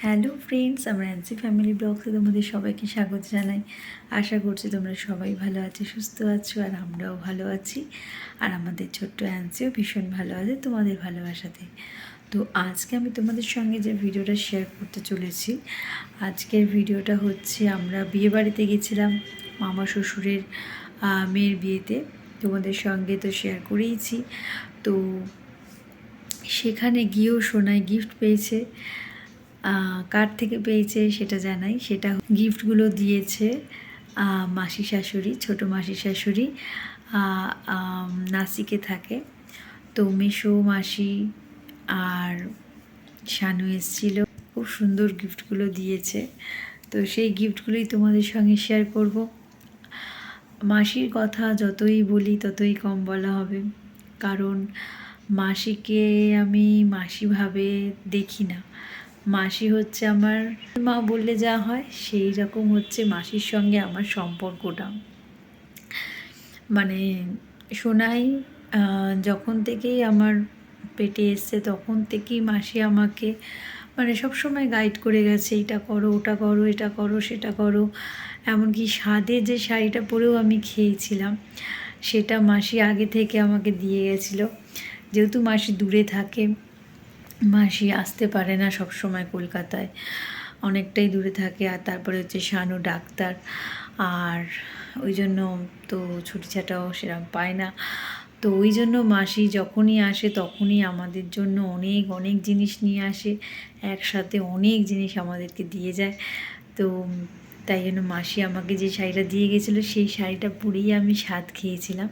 Hello friends, আমরা অ্যান্সি family ব্লগসে তোমাদের সবাইকে স্বাগত জানাই। আশা করছি তোমরা সবাই ভালো আছো, সুস্থ আছো, আর আমরাও ভালো আছি। আর আমাদের ছোট্ট অ্যান্সিও ভীষণ ভালো আছে তোমাদের ভালোবাসাতে। তো আজকে আমি তোমাদের সঙ্গে যে ভিডিওটা শেয়ার করতে চলেছি, আজকের ভিডিওটা হচ্ছে আমরা বিয়েবাড়িতে গেছিলাম মামা শ্বশুরের মেয়ের বিয়েতে। তোমাদের সঙ্গে তো শেয়ার করেইছি। তো সেখানে গিয়েও সোনাই গিফট পেয়েছে। কার থেকে পেয়েছে সেটা জানাই। সেটা গিফটগুলো দিয়েছে মাসি শাশুড়ি, ছোটো মাসি শাশুড়ি নাসিকে থাকে। তো মেসো মাসি আর শানু এসেছিল, খুব সুন্দর গিফটগুলো দিয়েছে। তো সেই গিফটগুলোই তোমাদের সঙ্গে শেয়ার করব। মাসির কথা যতই বলি ততই কম বলা হবে, কারণ মাসিকে আমি মাসিভাবে দেখি না। মাসি হচ্ছে আমার মা বললে যা হয় সেই রকম হচ্ছে মাসির সঙ্গে আমার সম্পর্কটা। মানে সোনাই যখন থেকেই আমার পেটে এসছে তখন থেকেই মাসি আমাকে মানে সবসময় গাইড করে গেছে, এটা করো, ওটা করো, এটা করো, সেটা করো। এমনকি স্বাদে যে শাড়িটা পরেও আমি খেয়েছিলাম, সেটা মাসি আগে থেকে আমাকে দিয়ে গেছিলো। যেহেতু মাসি দূরে থাকে, মাসি আসতে পারে না সব সময় কলকাতায়, অনেকটাই দূরে থাকে। আর তারপরে হচ্ছে শানু ডাক্তার, আর ওই জন্য তো ছুটি ছাটাও সেরকম পায় না। তো ওই জন্য মাসি যখনই আসে তখনই আমাদের জন্য অনেক অনেক জিনিস নিয়ে আসে, একসাথে অনেক জিনিস আমাদেরকে দিয়ে যায়। তো তাই জন্য মাসি আমাকে যে শাড়িটা দিয়ে গেছিলো সেই শাড়িটা পরেই আমি স্বাদ খেয়েছিলাম।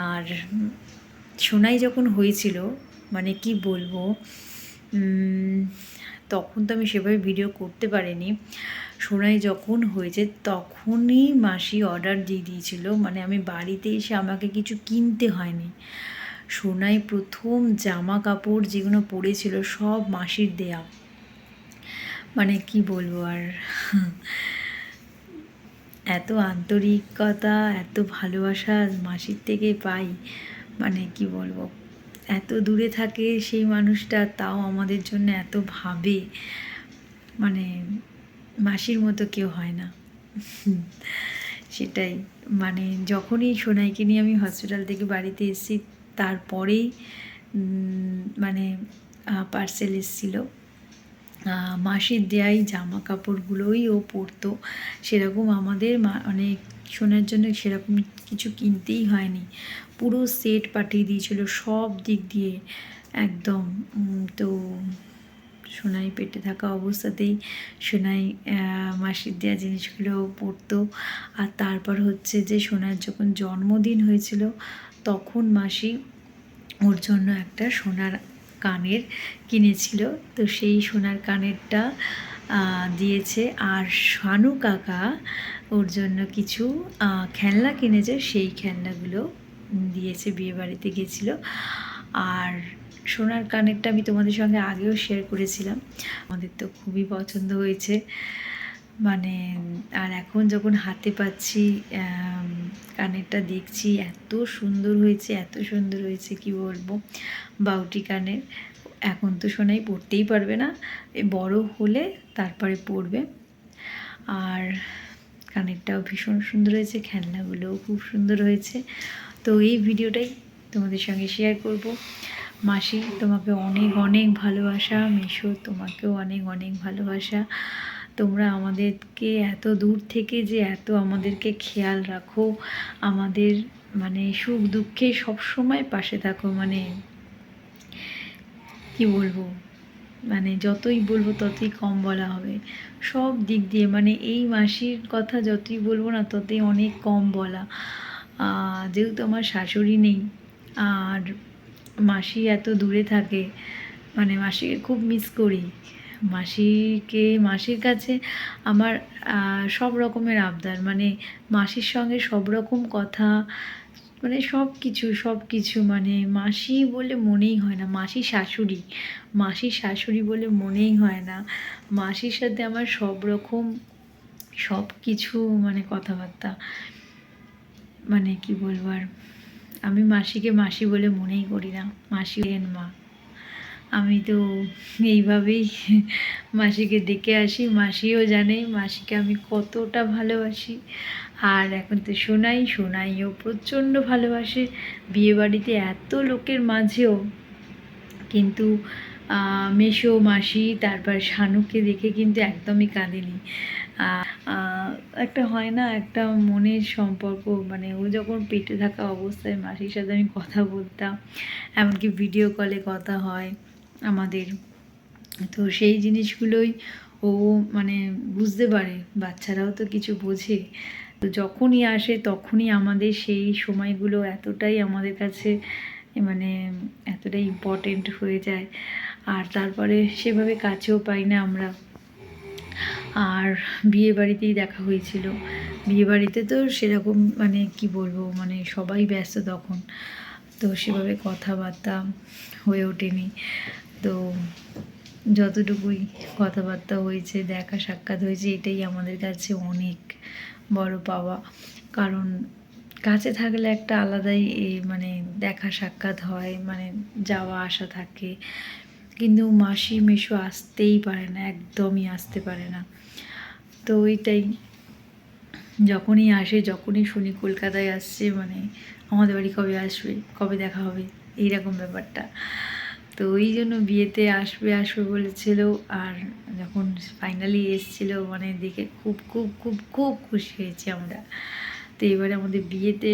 আর সোনাই যখন হয়েছিল, মানে কি বলবো, তখন তো আমি সেভাবে ভিডিও করতে পারিনি। সোনাই যখন হয়েছে তখনই মাসি অর্ডার দিয়ে দিয়েছিল, মানে আমি বাড়িতে এসে আমাকে কিছু কিনতে হয়নি। সোনাই প্রথম জামা কাপড় যেগুলো পরেছিল সব মাসির দেয়া। মানে কি বলবো আর, এত আন্তরিকতা, এত ভালোবাসা মাসির থেকে পাই, মানে কি বলবো। এত দূরে থাকে সেই মানুষটা, তাও আমাদের জন্য এত ভাবে, মানে মাসির মতো কেউ হয় না। সেটাই, মানে যখনই সোনাইকে নিয়ে আমি হসপিটাল থেকে বাড়িতে এসেছি তারপরেই মানে পার্সেল এসেছিলো। মাসির দেয়াই জামা কাপড়গুলোই ও পরতো, সেরকম আমাদের মানে সোনার জন্য সেরকম কিছু কিনতেই হয়নি। পুরো সেট পাঠিয়ে দিয়েছিল সব দিক দিয়ে একদম। তো সোনাই পেটে থাকা অবস্থাতেই সোনাই মাসির দেওয়া জিনিসগুলো পরতো। আর তারপর হচ্ছে যে সোনার যখন জন্মদিন হয়েছিল তখন মাসি ওর জন্য একটা সোনার কানের কিনেছিল। তো সেই সোনার কানেরটা দিয়েছে। আর শানু কাকা ওর জন্য কিছু খেলনা কিনেছে, সেই খেলনাগুলো দিয়েছে, বিয়েবাড়িতে গেছিলো। আর সোনার কানেরটা আমি তোমাদের সঙ্গে আগেও শেয়ার করেছিলাম, আমাদের তো খুবই পছন্দ হয়েছে। মানে আর এখন যখন হাতে পাচ্ছি কানেরটা দেখছি, এত সুন্দর হয়েছে, এত সুন্দর হয়েছে কি বলবো। বাউটি কানের এখন তো সোনাই পরতেই পারবে না, বড় হলে তারপরে পরবে। আর কানেরটাও ভীষণ সুন্দর হয়েছে, খেলনাগুলোও খুব সুন্দর হয়েছে। তো এই ভিডিওটাই তোমাদের সঙ্গে শেয়ার করব। মাসি তোমাকে অনেক অনেক ভালোবাসা, মেশো তোমাকেও অনেক অনেক ভালোবাসা। তোমরা আমাদেরকে এত দূর থেকে যে এত আমাদেরকে খেয়াল রাখো, আমাদের মানে সুখ দুঃখে সবসময় পাশে থাকো, মানে কি বলবো, মানে যতই বলবো ততই কম বলা হবে সব দিক দিয়ে। মানে এই মাসির কথা যতই বলবো না ততই অনেক কম বলা। যেহেতু আমার শাশুড়ি নেই আর মাসি এত দূরে থাকে, মানে মাসিকে খুব মিস করি। মাসির কাছে আমার সব রকমের আবদার, মানে মাসির সঙ্গে সব রকম কথা, মানে সব কিছু মানে মাসি বলে মনেই হয় না। মাসির শাশুড়ি বলে মনেই হয় না। মাসির সাথে আমার সব রকম সব কিছু মানে কথাবার্তা, মানে কি বলবো আর, আমি মাসিকে মাসি বলে মনেই করি না, মাসি এন মা। আমি তো এইভাবেই মাসিকে ডেকে আসি, মাসিও জানে মাসিকে আমি কতটা ভালোবাসি। আর এখন তো সোনাইও প্রচণ্ড ভালোবাসে। বিয়েবাড়িতে এত লোকের মাঝেও কিন্তু মেসো মাসি তারপর শানুকে দেখে কিন্তু একদমই কাঁদেনি। একটা হয় না, একটা মনের সম্পর্ক, মানে ও যখন পেটে থাকা অবস্থায় মাসির সাথে আমি কথা বলতাম, এমনকি ভিডিও কলে কথা হয় আমাদের, তো সেই জিনিসগুলোই ও মানে বুঝতে পারে। বাচ্চারাও তো কিছু বোঝে। তো যখনই আসে তখনই আমাদের সেই সময়গুলো এতটাই আমাদের কাছে মানে এতটাই ইম্পর্টেন্ট হয়ে যায়। আর তারপরে সেভাবে কাছেও পাই না আমরা। আর বিয়ে বাড়িতেই দেখা হয়েছিল। বিয়ে বাড়িতে তো সেরকম মানে কি বলবো, মানে সবাই ব্যস্ত তখন, তো সেভাবে কথাবার্তা হয়ে ওঠেনি। তো যতটুকুই কথাবার্তা হয়েছে, দেখা সাক্ষাৎ হয়েছে, এটাই আমাদের কাছে অনেক বড় পাওয়া। কারণ কাছে থাকলে একটা আলাদাই মানে দেখা সাক্ষাৎ হয়, মানে যাওয়া আসা থাকে। কিন্তু মাসি মেসো আসতেই পারে না, একদমই আসতে পারে না। তো ওইটাই, যখনই আসে, যখনই শুনি কলকাতায় আসছে, মানে আমাদের বাড়ি কবে আসবে, কবে দেখা হবে, এইরকম ব্যাপারটা। তো ওই জন্য বিয়েতে আসবে আসবে বলেছিল। আর যখন ফাইনালি এসছিল, মানে দেখে খুব খুব খুব খুব খুশি হয়েছি আমরা। তো এবারে আমাদের বিয়েতে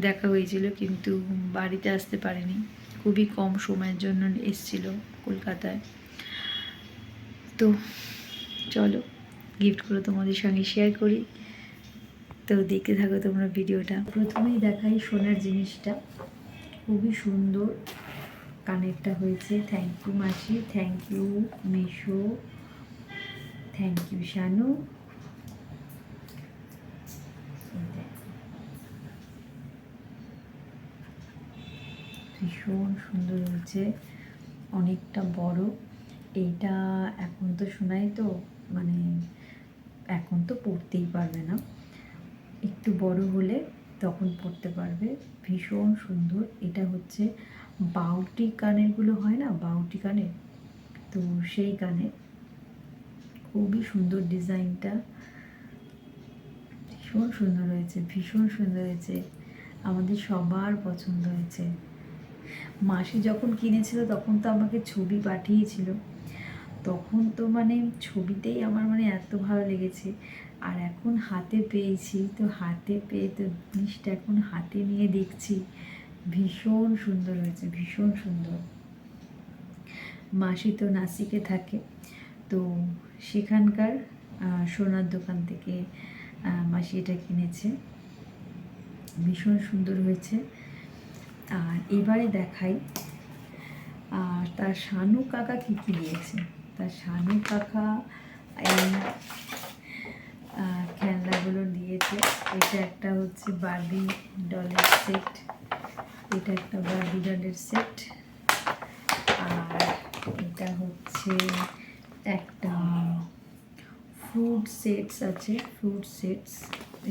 দেখা হয়েছিল, কিন্তু বাড়িতে আসতে পারেনি, খুবই কম সময়ের জন্য এসছিল কলকাতায়। তো চলো গিফটগুলো তোমাদের সঙ্গে শেয়ার করি। তো দেখতে থাকো তোমরা ভিডিওটা। প্রথমেই দেখাই সোনার জিনিসটা, খুবই সুন্দর কানেরটা হয়েছে। থ্যাংক ইউ মাসি, thank you Meesho, thank you Sanu. ভীষণ সুন্দর হয়েছে, অনেকটা বড়। এইটা এখন তো শোনাই তো, মানে এখন তো পড়তেই পারবে না, একটু বড় হলে তখন পড়তে পারবে। ভীষণ সুন্দর। এটা হচ্ছে বাউটি কানেরগুলো হয় না, বাউটি কানের, তো সেই কানের। খুবই সুন্দর ডিজাইনটা, ভীষণ সুন্দর হয়েছে, ভীষণ সুন্দর হয়েছে, আমাদের সবার পছন্দ হয়েছে। মাসি যখন কিনেছিল তখন তো আমাকে ছবি পাঠিয়েছিল, তখন তো মানে ছবিতেই আমার মানে এত ভালো লেগেছে। আর এখন হাতে পেয়েছি, তো হাতে পেয়ে তো জিনিসটা এখন হাতে নিয়ে দেখছি, ভীষণ সুন্দর হয়েছে, ভীষণ সুন্দর। মাসি তো নাসিকে থাকে, তো সেখানকার সোনার দোকান থেকে মাসি এটা কিনেছে, ভীষণ সুন্দর হয়েছে। আর এবারে দেখাই তার শানু কাকা কী কী দিয়েছে। তার শানু কাকা এই খেলনাগুলো দিয়েছে। এটা একটা হচ্ছে বার্বি ডলের সেট, এটা একটা বার্বি ডলের সেট। আর এটা হচ্ছে একটা ফ্রুট সেটস আছে, ফ্রুট সেটস,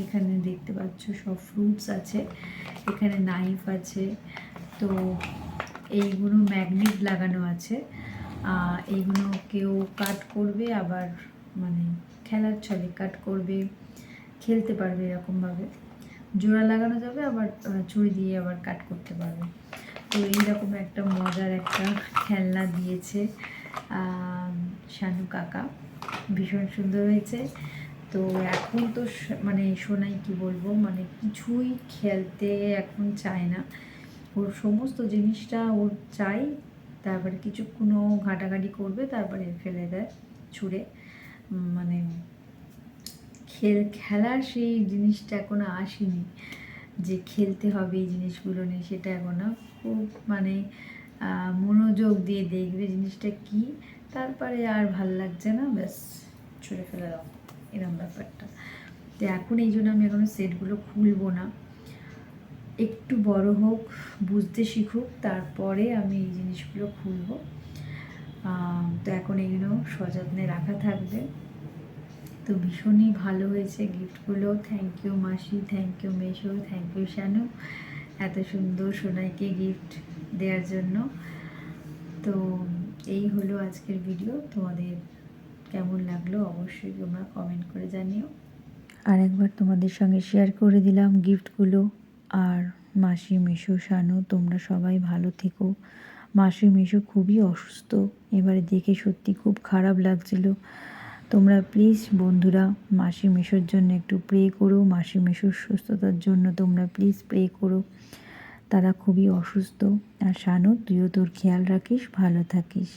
এখানে দেখতে পাচ্ছ সব ফ্রুটস আছে, এখানে নাইফ আছে। তো এইগুলো ম্যাগনেট লাগানো আছে, এইগুলো কেউ কাট করবে, আবার মানে খেলার ছলে কাট করবে, খেলতে পারবে এরকমভাবে, জোড়া লাগানো যাবে, আবার ছুরি দিয়ে আবার কাট করতে পারবে। তো এইরকম একটা মজার একটা খেলনা দিয়েছে শানু কাকা, ভীষণ সুন্দর হয়েছে। তো এখন তো মানে সোনাই কি বলবো, মানে কিছুই খেলতে এখন চায় না, ওর সমস্ত জিনিসটা ওর চাই, তারপরে কিছুক্ষণও ঘাটাঘাটি করবে, তারপরে ফেলে দেয় ছুঁড়ে। মানে খেলার সেই জিনিসটা এখনো আসেনি, যে খেলতে হবে এই জিনিসগুলো নিয়ে, সেটা এখনো খুব মানে মনোযোগ দিয়ে দেখবে জিনিসটা কি, তারপরে আর ভাল লাগছে না, ব্যাস ছুঁড়ে ফেলে দাও, এরকম ব্যাপারটা। তো এখন এই জন্য আমি এখনো সেটগুলো খুলবো না, একটু বড় হোক, বুঝতে শিখুক, তারপরে আমি এই জিনিসগুলো খুলবো। তো এখন এগুলো সযত্নে রাখা থাকবে। তো ভীষণই ভালো হয়েছে গিফটগুলো। থ্যাংক ইউ মাসি, thank you Meesho, thank you Sanu, এত সুন্দর সোনাইকে গিফট দেওয়ার জন্য। তো এই হলো আজকের ভিডিও। তোমাদের কেমন লাগলো অবশ্যই তোমরা কমেন্ট করে জানিও। আর একবার তোমাদের সঙ্গে শেয়ার করে দিলাম গিফটগুলো। আর মাসি, মিশু, শানু, তোমরা সবাই ভালো থেকো। মাসি, মিশু খুবই অসুস্থ, এবারে দেখে সত্যি খুব খারাপ লাগছিল। তোমরা প্লিজ বন্ধুরা মাসি, মিশুর জন্য একটু প্রে করো। মাসি, মিশুর সুস্থতার জন্য তোমরা প্লিজ প্রে করো, তারা খুবই অসুস্থ। আর শানু, তুইও তোর খেয়াল রাখিস, ভালো থাকিস।